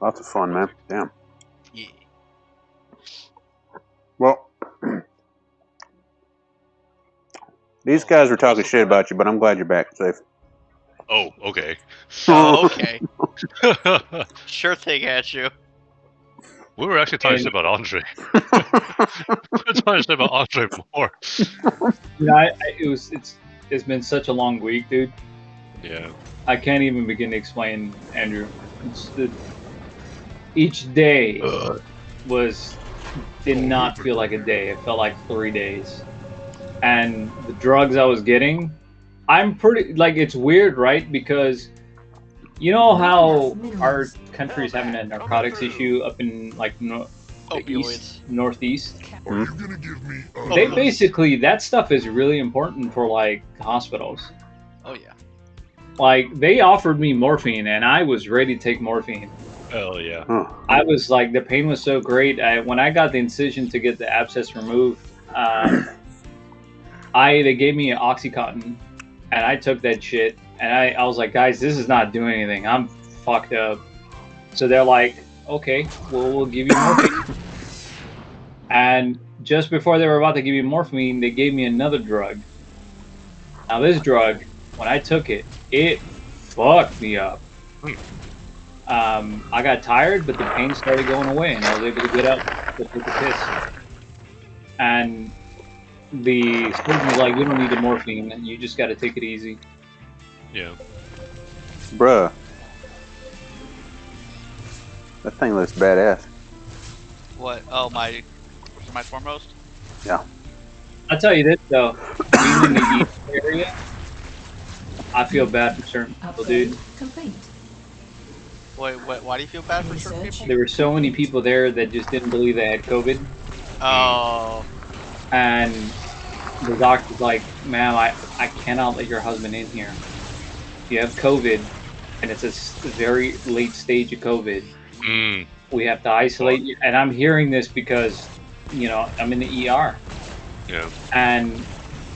Lots of fun, man. Damn. Yeah. Well, these guys were talking shit about you, but I'm glad you're back safe. Oh, okay. Oh, okay. Sure thing, Andrew. We were actually talking shit about Andre. We're talking shit about Andre more. You know, it's been such a long week, dude. Yeah. I can't even begin to explain, Andrew. Each day did not feel like a day. It felt like 3 days. And the drugs I was getting, I'm pretty like it's weird, right? Because you know how our country's having a narcotics issue up in like the east, northeast. They basically that stuff is really important for like hospitals. Oh yeah. Like they offered me morphine, and I was ready to take morphine. Hell yeah. I was like, the pain was so great. When I got the incision to get the abscess removed, they gave me an OxyContin, and I took that shit, and I was like, guys, this is not doing anything. I'm fucked up. So they're like, okay, well, we'll give you morphine. And just before they were about to give me morphine, they gave me another drug. Now this drug, when I took it, it fucked me up. I got tired, but the pain started going away, and I was able to get up to take a piss. And the surgeon was like, "You don't need the morphine. You just got to take it easy." Yeah. Bruh. That thing looks badass. What? Oh, my foremost? Yeah. I'll tell you this though, being in the East area, I feel bad for certain people, dude. Wait, why do you feel bad for certain people? There were so many people there that just didn't believe they had COVID. Oh. And the doctor's like, "Ma'am, I cannot let your husband in here. If you have COVID, and it's a very late stage of COVID, we have to isolate you." And I'm hearing this because, you know, I'm in the ER. Yeah. And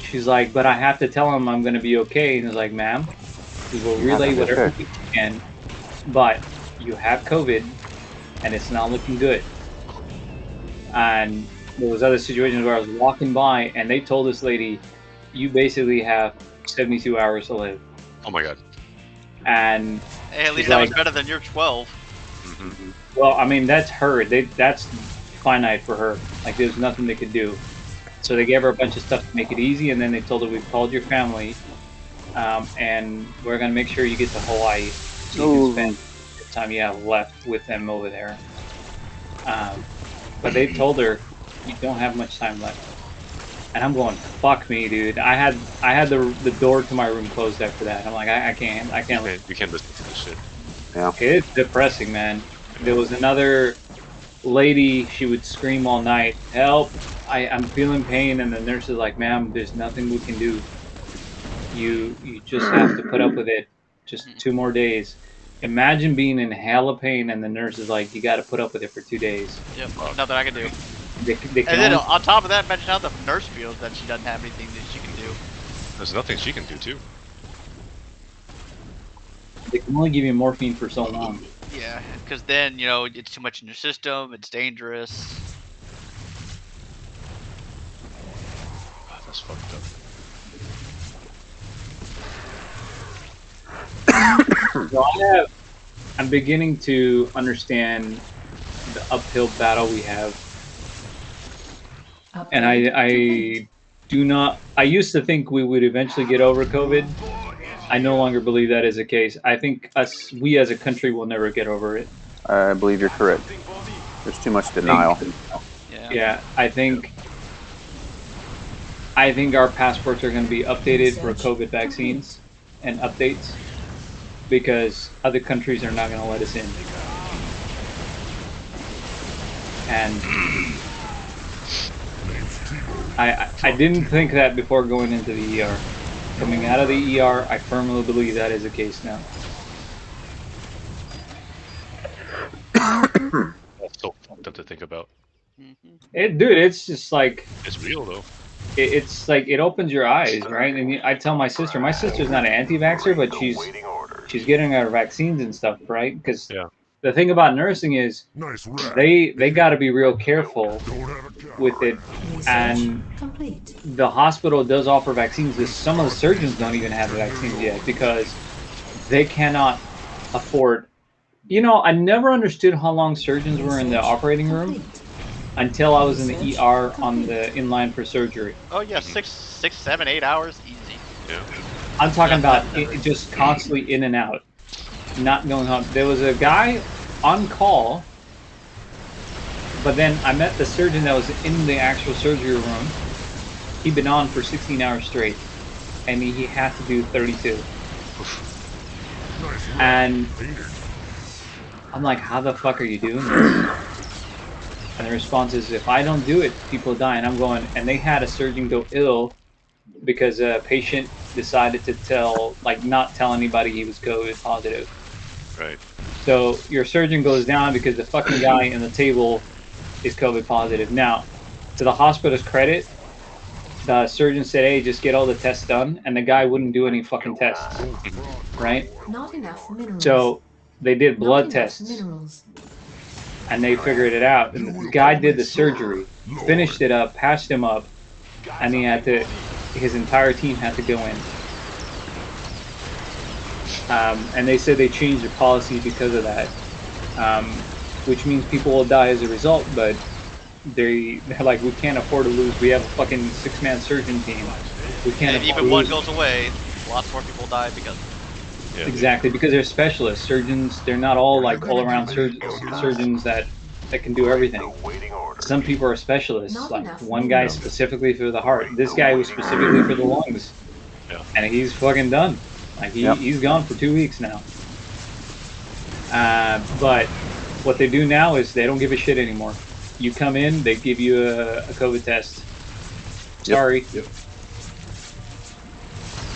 she's like, "But I have to tell him I'm going to be okay." And it's like, "Ma'am, we will relay whatever we can, but you have COVID, and it's not looking good." And there was other situations where I was walking by, and they told this lady, "You basically have 72 hours to live." Oh my god. And hey, at least that was better than your 12. Mm-hmm. Well, I mean, that's her. That's finite for her. Like, there's nothing they could do. So they gave her a bunch of stuff to make it easy, and then they told her, "We've called your family, and we're going to make sure you get to Hawaii so you can spend the time you have left with them over there." But they told her, "You don't have much time left." And I'm going, "Fuck me, dude." I had the door to my room closed after that. I'm like, I can't. You can't listen to this shit. Yeah. It's depressing, man. There was another lady. She would scream all night, "Help! I'm feeling pain." And the nurse is like, "Ma'am, there's nothing we can do. You just have to put up with it. Just 2 more days." Imagine being in hell of pain, and the nurse is like, "You got to put up with it for 2 days." Yep, nothing I can do. They and then on top of that, imagine how the nurse feels that she doesn't have anything that she can do. There's nothing she can do too. They can only give you morphine for so long. Yeah, because then, you know, it's too much in your system, it's dangerous. God, that's fucked up. So I'm beginning to understand the uphill battle we have. And I do not. I used to think we would eventually get over COVID. I no longer believe that is the case. I think we as a country will never get over it. I believe you're correct. There's too much denial. Yeah, I think our passports are going to be updated for COVID vaccines and updates because other countries are not going to let us in. And I didn't think that before going into the ER. Coming out of the ER, I firmly believe that is the case now. That's so fucked up to think about. Dude, it's just like... It's real, though. It's like, it opens your eyes, right? And I tell my sister's not an anti-vaxxer, but she's getting our vaccines and stuff, right? Because the thing about nursing is Nice rat. they got to be real careful Don't have a cow. with it, Research and complete. the hospital does offer vaccines. Some of the surgeons don't even have the vaccines yet because they cannot afford. You know, I never understood how long surgeons were in the Research operating room complete. until I was in the Research ER on complete. the in line for surgery. Oh yeah, 6, 7, 8 hours, easy. Yeah. I'm talking Yeah, about I've never- just constantly in and out, not going home. There was a guy on call, but then I met the surgeon that was in the actual surgery room. He'd been on for 16 hours straight, and he had to do 32. Nice rat. And Painted. I'm like, how the fuck are you doing this? And the response is, if I don't do it, people die. And I'm going, and they had a surgeon go ill because a patient decided to not tell anybody he was COVID positive. Right. So your surgeon goes down because the fucking guy in the table is COVID positive. Now, to the hospital's credit, the surgeon said, hey, just get all the tests done. And the guy wouldn't do any fucking tests, right? Not enough minerals. So they did Not blood enough tests. minerals. And they figured it out. And the guy did the surgery, finished it up, patched him up, and his entire team had to go in. And they said they changed their policy because of that, which means people will die as a result. But they're like, we can't afford to lose. We have a fucking 6-man surgeon team. We can't And afford even to one lose. goes away, lots more people die because. Yeah. Exactly, because they're specialists. Surgeons, they're not all like all-around surgeons that can do everything. Some people are specialists. Not Like enough one guy minerals. specifically for the heart. This guy was specifically for the lungs. Yeah. And he's fucking done. Like Yep. he's gone for 2 weeks now. But what they do now is they don't give a shit anymore. You come in, they give you a COVID test. Sorry. Yep.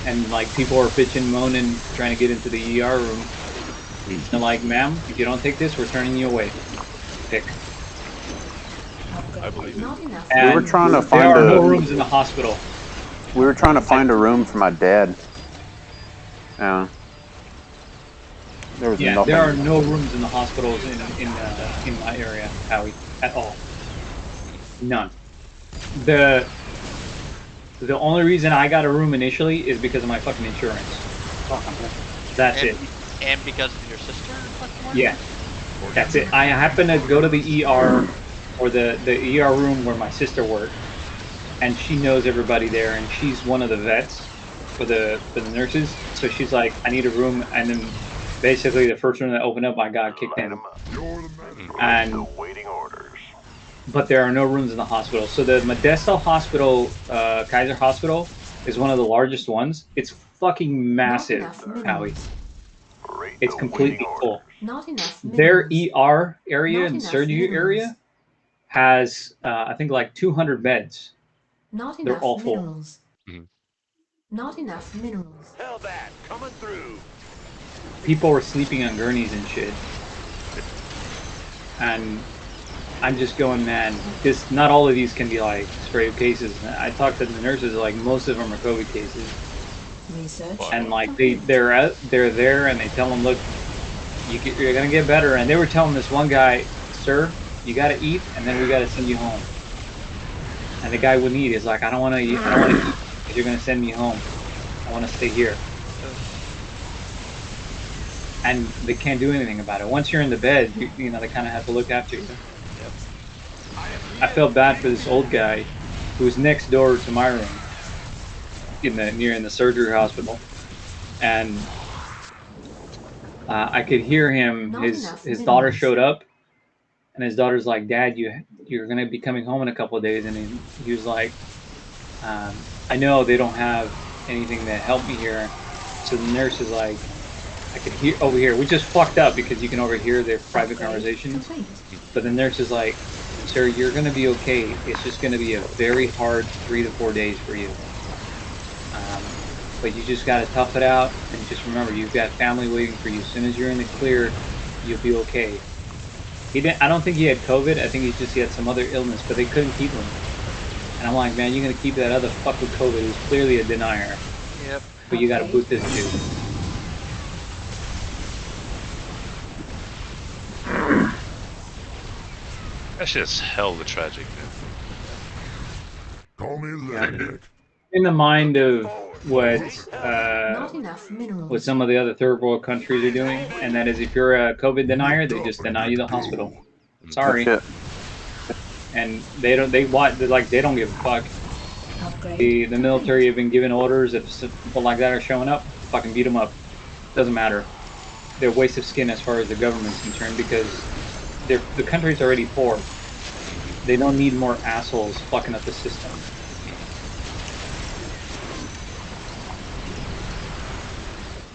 And like people are bitching, moaning, trying to get into the ER room. They're like, ma'am, if you don't take this, we're turning you away. Pick. I believe it. Not enough. And were trying to there find are a- no rooms in the hospital. We were trying to find a room for my dad. Yeah. There was Yeah, nothing. there are no rooms in the hospitals in my area, Howie, at all. None. The only reason I got a room initially is because of my fucking insurance. That's and, it. And because of your sister? question mark? Yeah, that's it. I happen to go to the ER or the ER room where my sister worked, and she knows everybody there, and she's one of the vets for the nurses. So she's like, I need a room, and then basically the first room that opened up, I got kicked in. You're the man. And but there are no rooms in the hospital. So the Modesto Hospital, Kaiser Hospital, is one of the largest ones. It's fucking massive, Not enough Howie. minerals. It's completely full. Not enough Their minerals. ER area Not and enough surgery minerals. area has, I think, like 200 beds. Not They're enough all full. minerals. Mhm. Not enough minerals. Hellbat coming through. People were sleeping on gurneys and shit. And I'm just going, man, this, not all of these can be like straight cases. I talked to the nurses, like most of them are COVID cases. Research. And like they're there and they tell them, look, you're gonna get better. And they were telling this one guy, sir, you gotta eat and then we gotta send you home. And the guy wouldn't eat. He's like, I don't want to eat. I don't want to eat because you're gonna send me home. I want to stay here. And they can't do anything about it. Once you're in the bed, you know, they kind of have to look after you. I felt bad for this old guy who was next door to my room in the surgery hospital, and I could hear him. Not His enough daughter minerals. showed up, and his daughter's like, "Dad, you're gonna be coming home in a couple of days," and he was like, "I know they don't have anything to help me here," so the nurse is like, I could hear over here, which is fucked up because you can overhear their private conversations. Complete. But the nurse is like, sir, you're going to be okay. It's just going to be a very hard 3 to 4 days for you. But you just got to tough it out. And just remember, you've got family waiting for you. As soon as you're in the clear, you'll be okay. I don't think he had COVID. I think he had some other illness, but they couldn't keep him. And I'm like, man, you're going to keep that other fuck with COVID who's clearly a denier. Yep. But you got to boot this dude. That shit is hella tragic, man. Call me Redneck. In the mind of what Not enough minerals. what some of the other third world countries are doing, and that is if you're a COVID denier, they just deny you the hospital. No Sorry, shit. and they don't. They want. They're like they don't give a fuck. Upgrade. The military have been given orders. If people like that are showing up, fucking beat them up. Doesn't matter. They're a waste of skin as far as the government's concerned because the country's already poor. They don't need more assholes fucking up the system.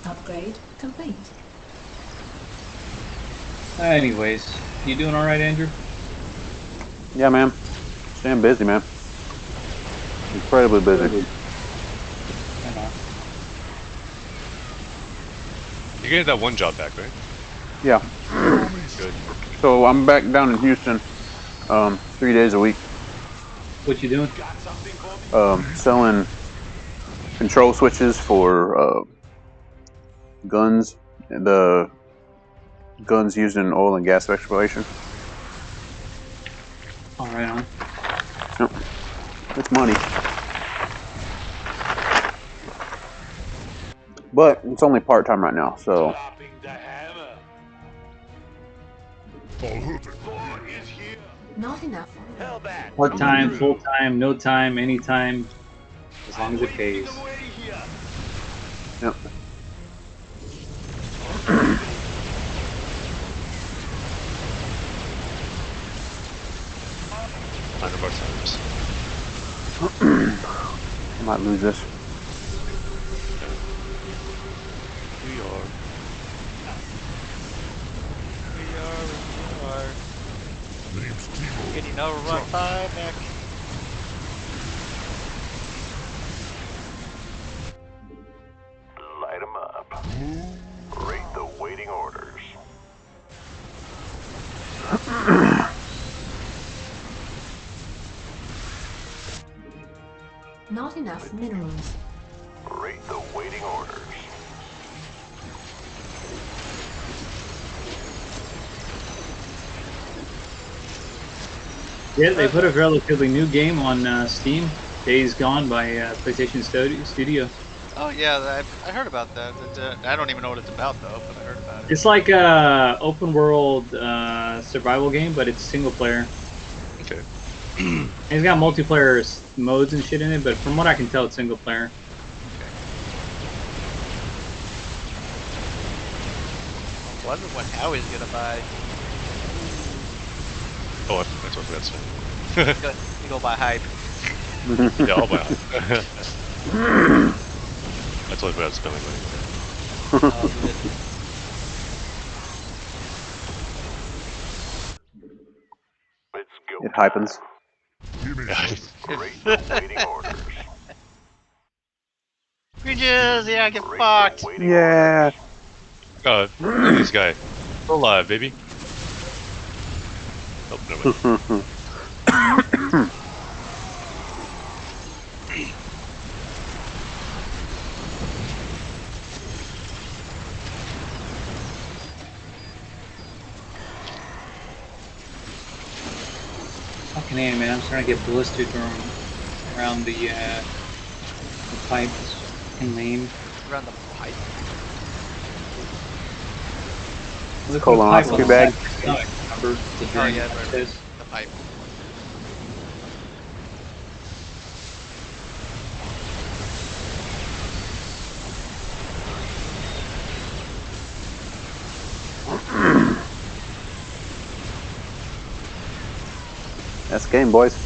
Upgrade complete. Anyways, you doing all right, Andrew? Yeah, man. Staying busy, man. Incredibly busy. I know. You getting that one job back, right? Yeah. Good. So I'm back down in Houston, 3 days a week, What you doing? selling control switches for guns, the guns used in oil and gas exploration. All right, on. Yep. It's money, but it's only part time right now. So Dropping the hammer. Thor is here. Not enough. Hellbat. Part time, coming full through. time, no time, anytime, as long as it pays. Leading the way here. yep. Line of our times. I might lose this. We are. Name's Timo. Getting overrun by mech. Light 'em up. Rate the waiting orders. Not enough minerals. Rate the waiting orders. Yeah, they put a relatively new game on Steam. Days Gone by PlayStation Studio. Oh yeah, I heard about that. I don't even know what it's about though, but I heard about it. It's like a open world survival game, but it's single player. Okay. And it's got multiplayer modes and shit in it, but from what I can tell, it's single player. I wonder what Howie's gonna buy. Oh, that's what that's. You go buy hype. Yeah, I'll buy it. I totally forgot spending money. Oh, good. Let's go. It hypens. Give me Yeah. some. Rate the waiting orders. Cringes, yeah, get Rate fucked. the waiting Yeah. orders. Look at this guy. Still alive, baby. Oh, never mind. Fucking A, man, I'm starting to get blistered around the pipe. It's fucking lame. Around the pipe. Look Colonoscopy at the pipe on the bag. side of my stomach, remember? The Oh drain yeah, like right. this. The pipe. That's the game, boys.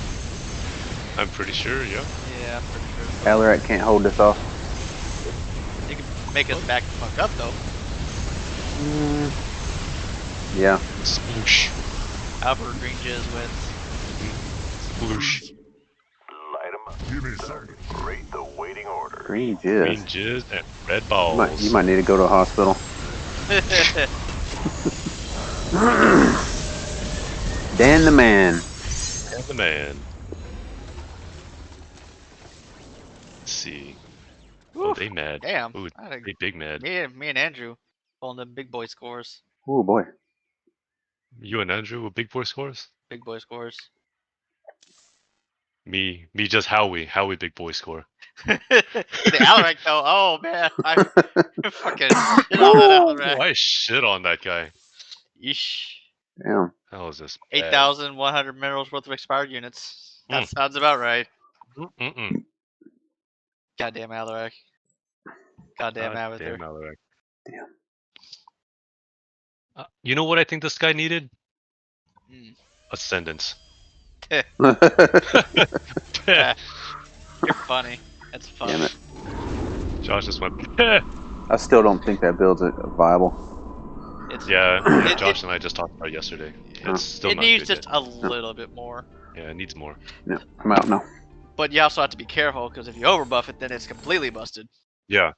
I'm pretty sure, yeah. Yeah, pretty sure. Alarat can't hold this off. You can make us back the fuck up though. Yeah. Sploosh. However, Green Jizz wins. Sploosh. Light 'em up. Give me some. Rate the waiting orders. Green Green jizz. jizz and red You balls. might need to go to a hospital. Dan the man. And the man. Let's see. Oh, Oof, they mad. damn. Ooh, I had they big mad. me and Andrew pulling them big boy scores. Oh boy. You and Andrew with big boy scores? Big boy scores. Me just Howie big boy score. The Alaric though, oh man, I fucking shit on that Alaric. Why shit on that guy? Yeesh. Damn. How is this? 8,100 minerals worth of expired units. That Mm. sounds about right. Mm-mm. Goddamn Alaric. Goddamn Avatar. Damn Alaric. Damn. You know what I think this guy needed? Mm. Ascendance. You're funny. That's funny. Damn it. Josh just went. I still don't think that build's viable. It's, Yeah, Josh and I just talked about it yesterday. It's still it not needs good just a little bit more. yet. Yeah, it needs more. No, I'm out now. But you also have to be careful because if you overbuff it, then it's completely busted. Yeah,